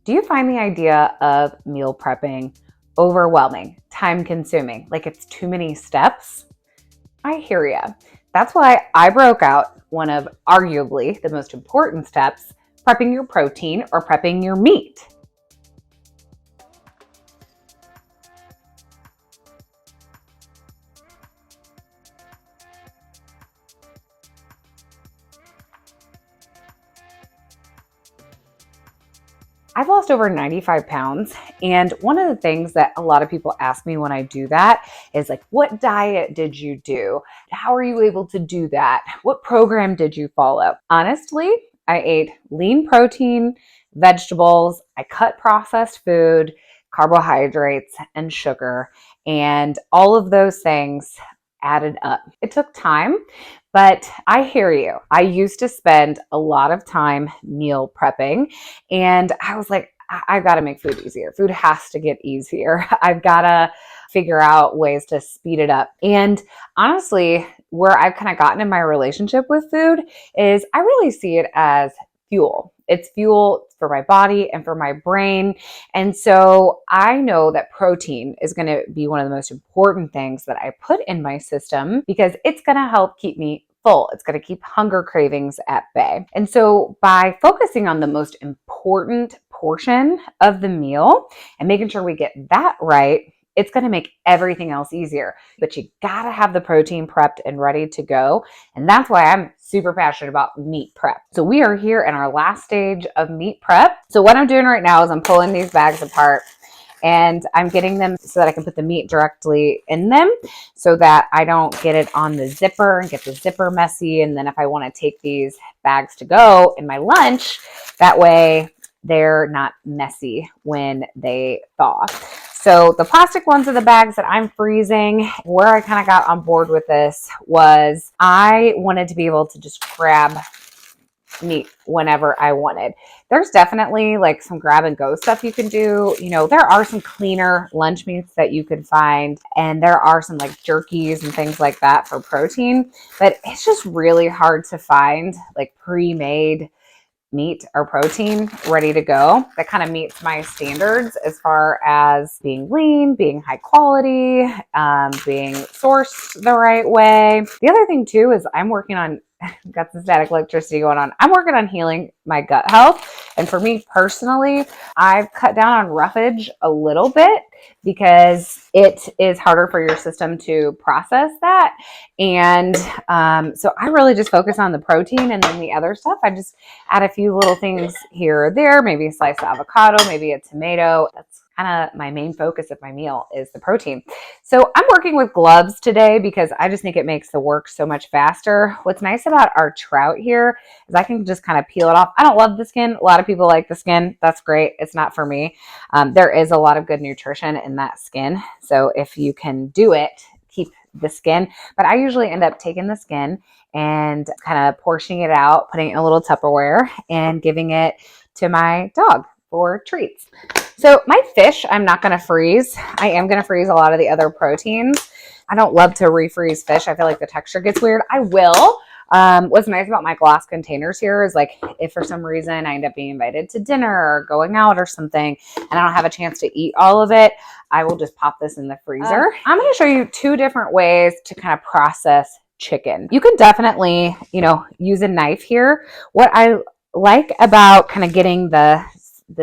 Do you find the idea of meal prepping overwhelming, time consuming, like it's too many steps? I hear ya. That's why I broke out one of arguably the most important steps, prepping your protein or prepping your meat. I've lost over 95 pounds. And one of the things that a lot of people ask me when I do that is like, what diet did you do? How are you able to do that? What program did you follow? Honestly, I ate lean protein, vegetables, I cut processed food, carbohydrates, and sugar. And all of those things added up. It took time, but I hear you. I used to spend a lot of time meal prepping, and I was like, I've got to make food easier. Food has to get easier. I've got to figure out ways to speed it up. And honestly, where I've kind of gotten in my relationship with food is I really see it as fuel. It's fuel for my body and for my brain. And so I know that protein is going to be one of the most important things that I put in my system because it's going to help keep me full. It's going to keep hunger cravings at bay. And so by focusing on the most important portion of the meal and making sure we get that right, it's going to make everything else easier. But you got to have the protein prepped and ready to go. And that's why I'm super passionate about meat prep. So we are here in our last stage of meat prep. So what I'm doing right now is I'm pulling these bags apart and I'm getting them so that I can put the meat directly in them so that I don't get it on the zipper and get the zipper messy. And then if I want to take these bags to go in my lunch, that way they're not messy when they thaw. So the plastic ones are the bags that I'm freezing. Where I kind of got on board with this was I wanted to be able to just grab meat whenever I wanted. There's definitely like some grab and go stuff you can do. You know, there are some cleaner lunch meats that you can find, and there are some like jerkies and things like that for protein, but it's just really hard to find like pre-made meat or protein ready to go that kind of meets my standards as far as being lean, being high quality, being sourced the right way. The other thing too is I'm working on got some static electricity going on. I'm working on healing my gut health. And for me personally, I've cut down on roughage a little bit because it is harder for your system to process that. And so I really just focus on the protein, and then the other stuff, I just add a few little things here or there, maybe a slice of avocado, maybe a tomato. That's kind of my main focus of my meal is the protein. So I'm working with gloves today because I just think it makes the work so much faster. What's nice about our trout here is I can just kind of peel it off. I don't love the skin. A lot of people like the skin. That's great. It's not for me. There is a lot of good nutrition in that skin. So if you can do it, keep the skin. But I usually end up taking the skin and kind of portioning it out, putting it in a little Tupperware and giving it to my dog for treats. So my fish, I'm not going to freeze. I am going to freeze a lot of the other proteins. I don't love to refreeze fish. I feel like the texture gets weird. I will. What's nice about my glass containers here is like if for some reason I end up being invited to dinner or going out or something and I don't have a chance to eat all of it, I will just pop this in the freezer. I'm going to show you two different ways to kind of process chicken. You can definitely, use a knife here. What I like about kind of getting the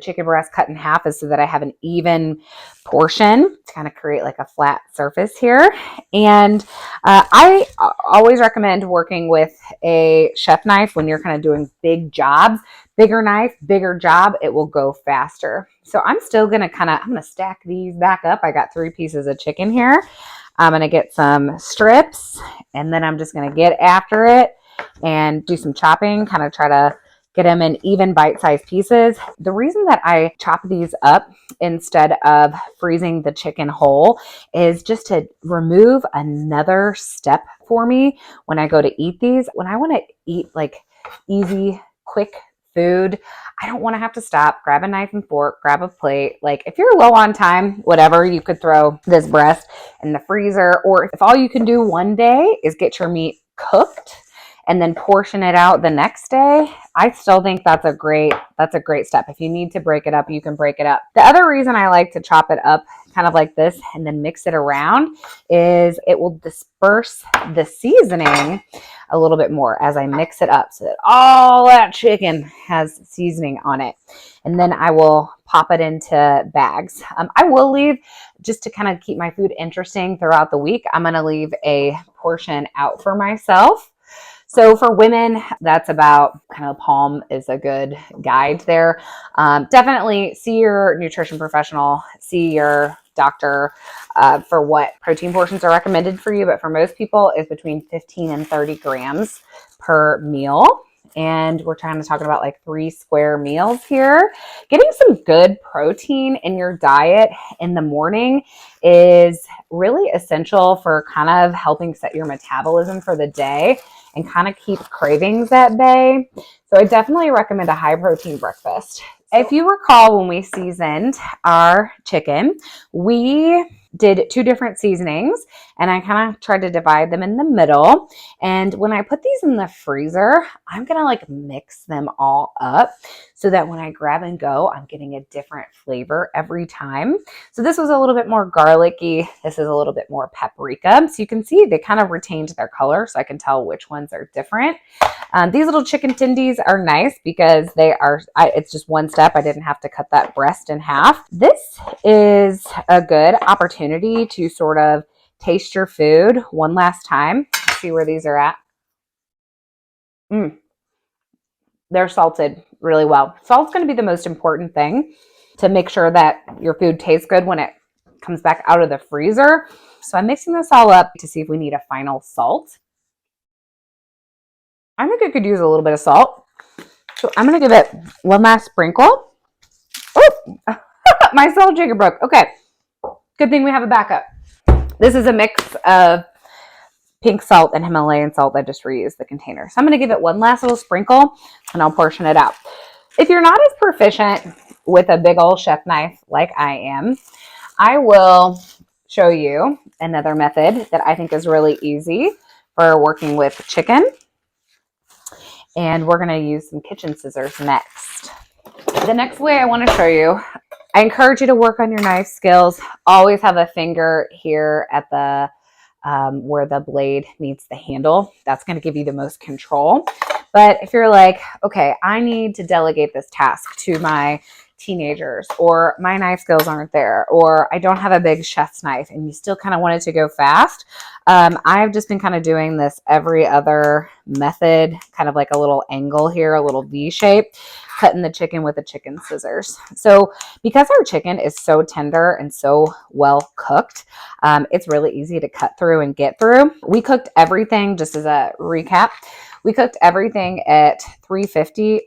chicken breast cut in half is so that I have an even portion to kind of create like a flat surface here. And I always recommend working with a chef knife when you're kind of doing big jobs. Bigger knife, bigger job, it will go faster. So I'm still going to I'm going to stack these back up. I got 3 pieces of chicken here. I'm going to get some strips, and then I'm just going to get after it and do some chopping, kind of try to get them in even bite-sized pieces. The reason that I chop these up instead of freezing the chicken whole is just to remove another step for me when I go to eat these. When I want to eat like easy, quick food, I don't want to have to stop, grab a knife and fork, grab a plate. Like if you're low on time, whatever, you could throw this breast in the freezer, or if all you can do one day is get your meat cooked and then portion it out the next day, I still think that's a great step. If you need to break it up, you can break it up. The other reason I like to chop it up kind of like this and then mix it around is it will disperse the seasoning a little bit more as I mix it up so that all that chicken has seasoning on it. And then I will pop it into bags. I will leave, just to kind of keep my food interesting throughout the week, I'm going to leave a portion out for myself. So for women, that's about kind of palm is a good guide there. Definitely see your nutrition professional, see your doctor for what protein portions are recommended for you. But for most people, it's between 15 and 30 grams per meal. And we're talking about like 3 square meals here. Getting some good protein in your diet in the morning is really essential for kind of helping set your metabolism for the day and kind of keep cravings at bay. So I definitely recommend a high protein breakfast. If you recall, when we seasoned our chicken, we did 2 different seasonings, and I kind of tried to divide them in the middle. And when I put these in the freezer, I'm going to like mix them all up so that when I grab and go, I'm getting a different flavor every time. So this was a little bit more garlicky. This is a little bit more paprika. So you can see they kind of retained their color, so I can tell which ones are different. These little chicken tendies are nice because it's just one step. I didn't have to cut that breast in half. This is a good opportunity to sort of taste your food one last time. See where these are at. They're salted really well. Salt's going to be the most important thing to make sure that your food tastes good when it comes back out of the freezer. So I'm mixing this all up to see if we need a final salt. I think I could use a little bit of salt. So I'm going to give it one last sprinkle. Oh, my salt shaker broke. Okay. Good thing we have a backup. This is a mix of pink salt and Himalayan salt. I just reused the container. So I'm going to give it one last little sprinkle and I'll portion it out. If you're not as proficient with a big old chef knife like I am, I will show you another method that I think is really easy for working with chicken. And we're going to use some kitchen scissors next. The next way I want to show you, I encourage you to work on your knife skills. Always have a finger here at the where the blade meets the handle. That's going to give you the most control. But if you're like, okay, I need to delegate this task to my teenagers, or my knife skills aren't there, or I don't have a big chef's knife, and you still kind of want it to go fast, I've just been kind of doing this every other method, kind of like a little angle here, a little V shape, cutting the chicken with the chicken scissors. So because our chicken is so tender and so well cooked, it's really easy to cut through and get through. We cooked everything, just as a recap, we cooked everything at 350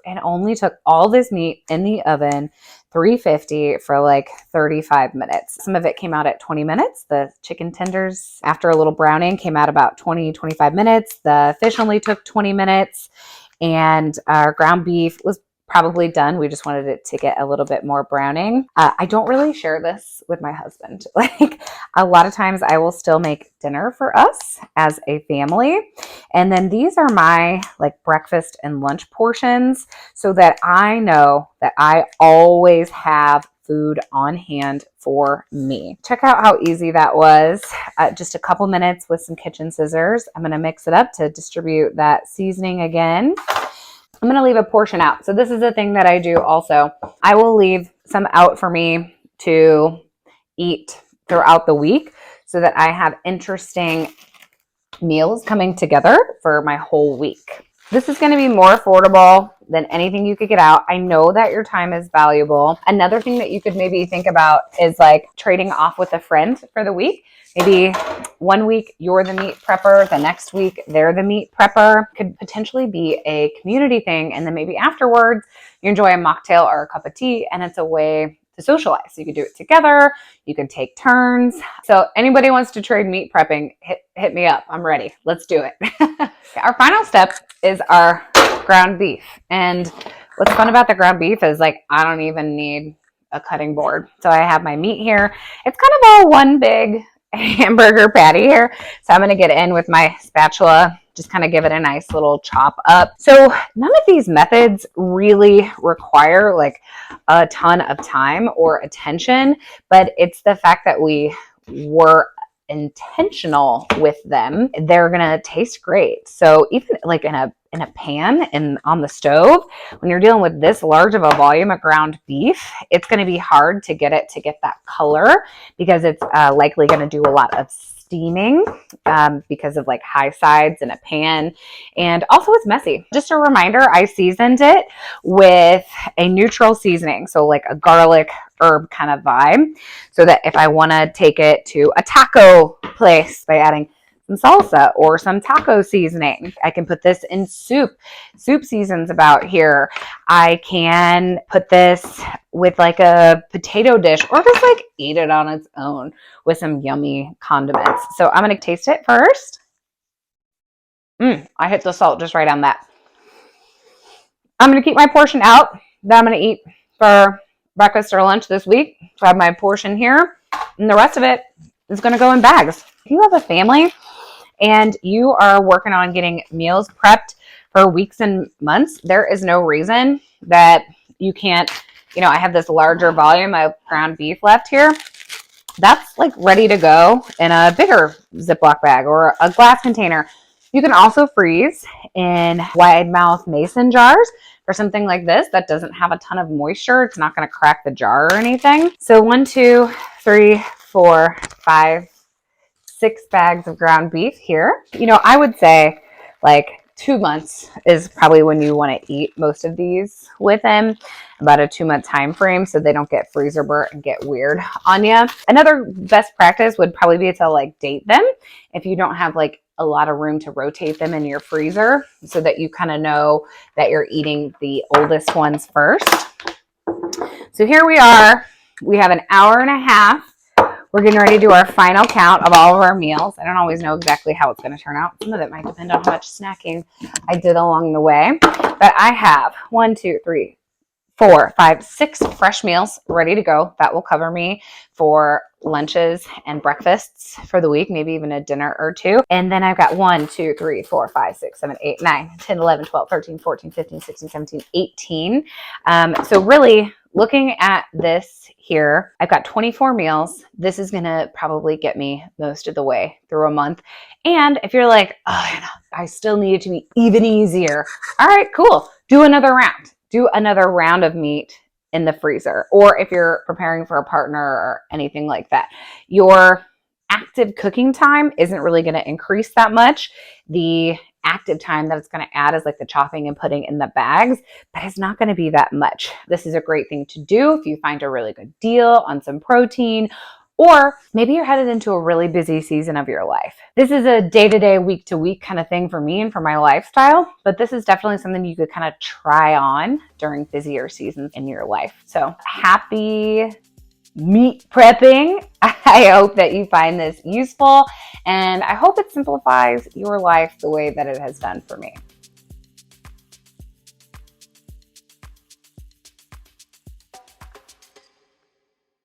and only took all this meat in the oven, 350 for like 35 minutes. Some of it came out at 20 minutes. The chicken tenders, after a little browning, came out about 25 minutes. The fish only took 20 minutes. And our ground beef was probably done. We just wanted it to get a little bit more browning. I don't really share this with my husband. Like a lot of times I will still make dinner for us as a family. And then these are my like breakfast and lunch portions so that I know that I always have food on hand for me. Check out how easy that was. Just a couple minutes with some kitchen scissors. I'm going to mix it up to distribute that seasoning again. I'm going to leave a portion out. So this is a thing that I do also. I will leave some out for me to eat throughout the week so that I have interesting meals coming together for my whole week. This is going to be more affordable than anything you could get out. I know that your time is valuable. Another thing that you could maybe think about is like trading off with a friend for the week. Maybe one week you're the meat prepper, the next week they're the meat prepper. Could potentially be a community thing. And then maybe afterwards you enjoy a mocktail or a cup of tea, and it's a way to socialize. So you could do it together. You can take turns. So anybody wants to trade meat prepping, hit me up. I'm ready. Let's do it. Our final step is our ground beef. And what's fun about the ground beef is like, I don't even need a cutting board. So I have my meat here. It's kind of all one big hamburger patty here. So I'm going to get in with my spatula, just kind of give it a nice little chop up. So none of these methods really require like a ton of time or attention, but it's the fact that we were intentional with them. They're gonna taste great. So even like in a pan and on the stove, when you're dealing with this large of a volume of ground beef, it's going to be hard to get it to get that color because it's likely going to do a lot of steaming because of like high sides in a pan, and also it's messy. Just a reminder, I seasoned it with a neutral seasoning, so like a garlic herb kind of vibe, so that if I want to take it to a taco place by adding some salsa or some taco seasoning, I can put this in soup seasons about here. I can put this with like a potato dish or just like eat it on its own with some yummy condiments. So I'm going to taste it first. I hit the salt just right on that. I'm going to keep my portion out that I'm going to eat for breakfast or lunch this week. So I have my portion here, and the rest of it is going to go in bags. If you have a family and you are working on getting meals prepped for weeks and months, there is no reason that you can't, I have this larger volume of ground beef left here. That's like ready to go in a bigger Ziploc bag or a glass container. You can also freeze in wide mouth mason jars for something like this that doesn't have a ton of moisture. It's not going to crack the jar or anything. So 1, 2, 3, 4, 5, 6 bags of ground beef here. I would say like 2 months is probably when you want to eat most of these with them, about a 2-month time frame, so they don't get freezer burnt and get weird on you. Another best practice would probably be to like date them if you don't have like a lot of room to rotate them in your freezer, so that you kind of know that you're eating the oldest ones first. So here we are. We have an hour and a half. We're getting ready to do our final count of all of our meals. I don't always know exactly how it's going to turn out. Some of it might depend on how much snacking I did along the way. But I have 1, 2, 3, 4, 5, 6 fresh meals ready to go. That will cover me for lunches and breakfasts for the week, maybe even a dinner or two. And then I've got 1, 2, 3, 4, 5, 6, 7, 8, 9, 10, 11, 12, 13, 14, 15, 16, 17, 18. So really looking at this here, I've got 24 meals. This is going to probably get me most of the way through a month. And if you're like, oh, I still need it to be even easier. All right, cool. Do another round. Do another round of meat in the freezer. Or if you're preparing for a partner or anything like that, your active cooking time isn't really going to increase that much. The active time that it's going to add is like the chopping and putting in the bags, but it's not going to be that much. This is a great thing to do if you find a really good deal on some protein, or maybe you're headed into a really busy season of your life. This is a day-to-day, week-to-week kind of thing for me and for my lifestyle, but this is definitely something you could kind of try on during busier seasons in your life. So happy meat prepping. I hope that you find this useful, and I hope it simplifies your life the way that it has done for me.